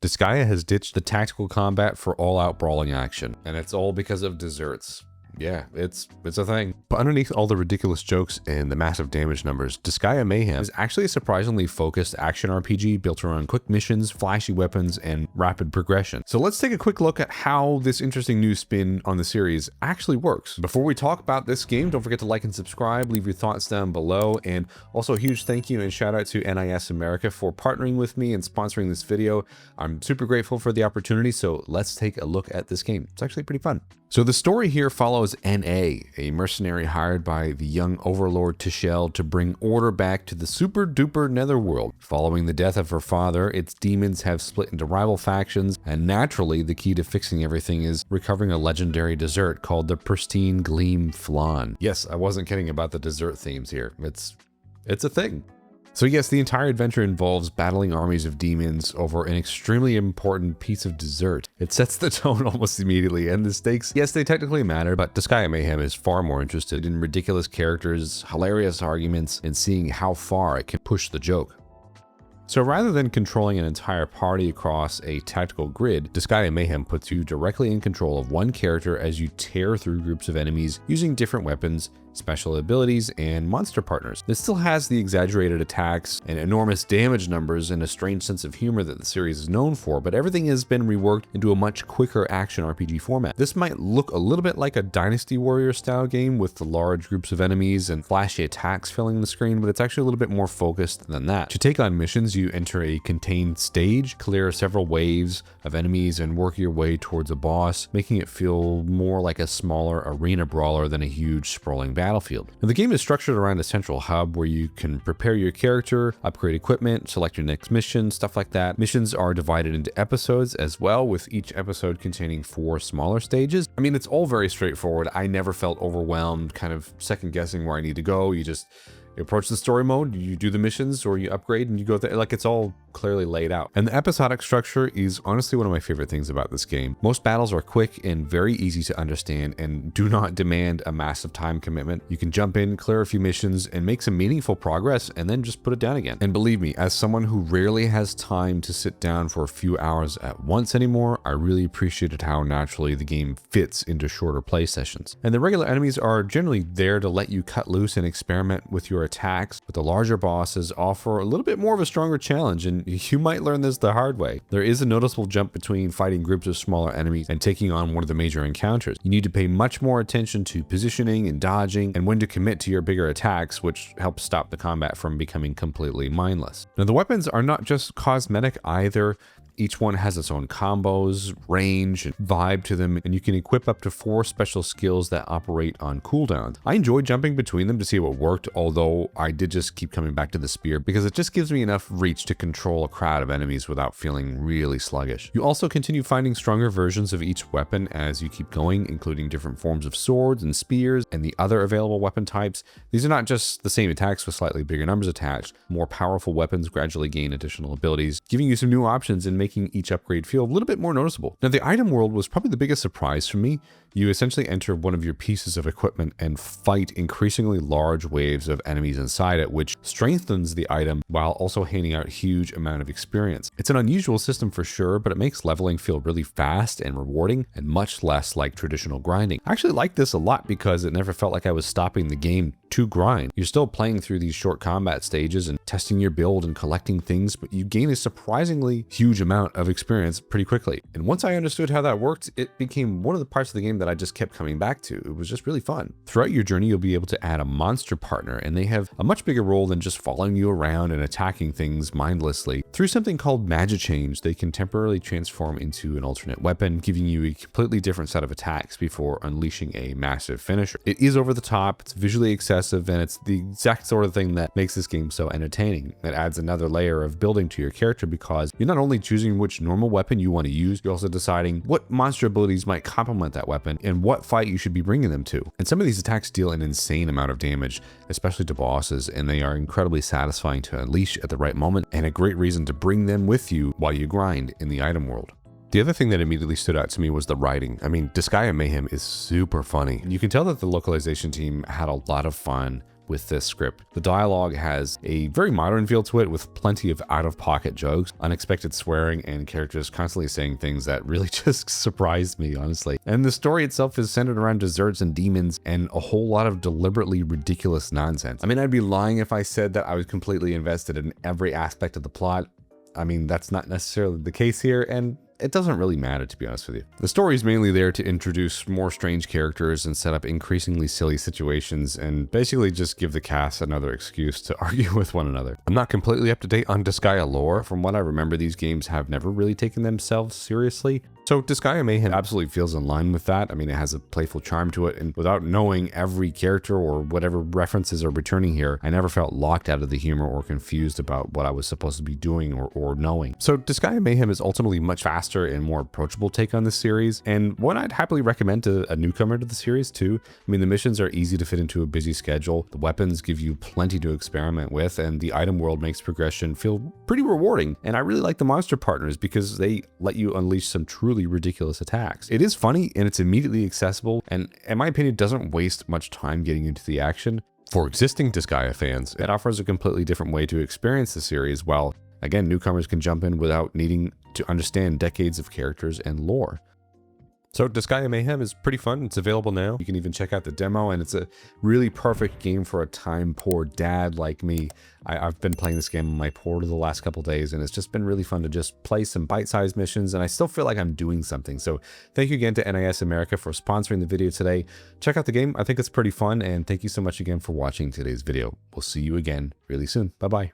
Disgaea has ditched the tactical combat for all-out brawling action, and it's all because of desserts. Yeah, it's a thing. But underneath all the ridiculous jokes and the massive damage numbers, Disgaea Mayhem is actually a surprisingly focused action RPG built around quick missions, flashy weapons, and rapid progression. So let's take a quick look at how this interesting new spin on the series actually works. Before we talk about this game, don't forget to like and subscribe, leave your thoughts down below, and also a huge thank you and shout out to NIS America for partnering with me and sponsoring this video. I'm super grateful for the opportunity, so let's take a look at this game. It's actually pretty fun. So the story here follows N.A., a mercenary hired by the young overlord Tichel to bring order back to the super duper netherworld. Following the death of her father, its demons have split into rival factions, and naturally the key to fixing everything is recovering a legendary dessert called the Pristine Gleam Flan. Yes, I wasn't kidding about the dessert themes here. It's a thing. So yes, the entire adventure involves battling armies of demons over an extremely important piece of dessert. It sets the tone almost immediately, and the stakes, yes, they technically matter, but Disgaea Mayhem is far more interested in ridiculous characters, hilarious arguments, and seeing how far it can push the joke. So rather than controlling an entire party across a tactical grid, Disgaea Mayhem puts you directly in control of one character as you tear through groups of enemies using different weapons, special abilities, and monster partners. This still has the exaggerated attacks and enormous damage numbers and a strange sense of humor that the series is known for, but everything has been reworked into a much quicker action RPG format. This might look a little bit like a Dynasty Warrior style game with the large groups of enemies and flashy attacks filling the screen, but it's actually a little bit more focused than that. To take on missions, you enter a contained stage, clear several waves of enemies, and work your way towards a boss, making it feel more like a smaller arena brawler than a huge sprawling battlefield. Now, the game is structured around a central hub where you can prepare your character, upgrade equipment, select your next mission, stuff like that. Missions are divided into episodes as well, with each episode containing 4 smaller stages. I mean, it's all very straightforward. I never felt overwhelmed, kind of second guessing where I need to go. You approach the story mode, you do the missions, or you upgrade and you go there. Like, it's all clearly laid out. And the episodic structure is honestly one of my favorite things about this game. Most battles are quick and very easy to understand and do not demand a massive time commitment. You can jump in, clear a few missions, and make some meaningful progress, and then just put it down again. And believe me, as someone who rarely has time to sit down for a few hours at once anymore, I really appreciated how naturally the game fits into shorter play sessions. And the regular enemies are generally there to let you cut loose and experiment with your attacks, but the larger bosses offer a little bit more of a stronger challenge, and you might learn this the hard way. There is a noticeable jump between fighting groups of smaller enemies and taking on one of the major encounters. You need to pay much more attention to positioning and dodging and when to commit to your bigger attacks, which helps stop the combat from becoming completely mindless. Now, the weapons are not just cosmetic either. Each one has its own combos, range, and vibe to them, and you can equip up to 4 special skills that operate on cooldowns. I enjoy jumping between them to see what worked, although I did just keep coming back to the spear because it just gives me enough reach to control a crowd of enemies without feeling really sluggish. You also continue finding stronger versions of each weapon as you keep going, including different forms of swords and spears and the other available weapon types. These are not just the same attacks with slightly bigger numbers attached. More powerful weapons gradually gain additional abilities, giving you some new options and making each upgrade feel a little bit more noticeable. Now, the item world was probably the biggest surprise for me. You essentially enter one of your pieces of equipment and fight increasingly large waves of enemies inside it, which strengthens the item while also handing out a huge amount of experience. It's an unusual system for sure, but it makes leveling feel really fast and rewarding and much less like traditional grinding. I actually like this a lot because it never felt like I was stopping the game to grind. You're still playing through these short combat stages and testing your build and collecting things, but you gain a surprisingly huge amount of experience pretty quickly. And once I understood how that worked, it became one of the parts of the game that I just kept coming back to. It was just really fun. Throughout your journey, you'll be able to add a monster partner, and they have a much bigger role than just following you around and attacking things mindlessly. Through something called Magichange, they can temporarily transform into an alternate weapon, giving you a completely different set of attacks before unleashing a massive finisher. It is over the top, it's visually excessive, and it's the exact sort of thing that makes this game so entertaining. It adds another layer of building to your character because you're not only choosing which normal weapon you want to use, you're also deciding what monster abilities might complement that weapon and what fight you should be bringing them to. And some of these attacks deal an insane amount of damage, especially to bosses, and they are incredibly satisfying to unleash at the right moment and a great reason to bring them with you while you grind in the item world. The other thing that immediately stood out to me was the writing. I mean, Disgaea Mayhem is super funny. You can tell that the localization team had a lot of fun with this script. The dialogue has a very modern feel to it, with plenty of out-of-pocket jokes, unexpected swearing, and characters constantly saying things that really just surprised me, honestly. And the story itself is centered around desserts and demons and a whole lot of deliberately ridiculous nonsense. I mean, I'd be lying if I said that I was completely invested in every aspect of the plot. I mean, that's not necessarily the case here, and it doesn't really matter, to be honest with you. The story is mainly there to introduce more strange characters and set up increasingly silly situations, and basically just give the cast another excuse to argue with one another. I'm not completely up to date on Disgaea lore. From what I remember, these games have never really taken themselves seriously. So Disgaea Mayhem absolutely feels in line with that. I mean, it has a playful charm to it, and without knowing every character or whatever references are returning here, I never felt locked out of the humor or confused about what I was supposed to be doing or knowing. So Disgaea Mayhem is ultimately much faster and more approachable take on this series, and one I'd happily recommend to a newcomer to the series too. I mean, the missions are easy to fit into a busy schedule, the weapons give you plenty to experiment with, and the item world makes progression feel pretty rewarding. And I really like the monster partners because they let you unleash some truly ridiculous attacks. It is funny and it's immediately accessible, and in my opinion doesn't waste much time getting into the action. For existing Disgaea fans, it offers a completely different way to experience the series, while again, newcomers can jump in without needing to understand decades of characters and lore. So Disgaea Mayhem is pretty fun. It's available now. You can even check out the demo, and it's a really perfect game for a time-poor dad like me. I've been playing this game on my portal the last couple days, and it's just been really fun to just play some bite-sized missions, and I still feel like I'm doing something. So thank you again to NIS America for sponsoring the video today. Check out the game. I think it's pretty fun, and thank you so much again for watching today's video. We'll see you again really soon. Bye-bye.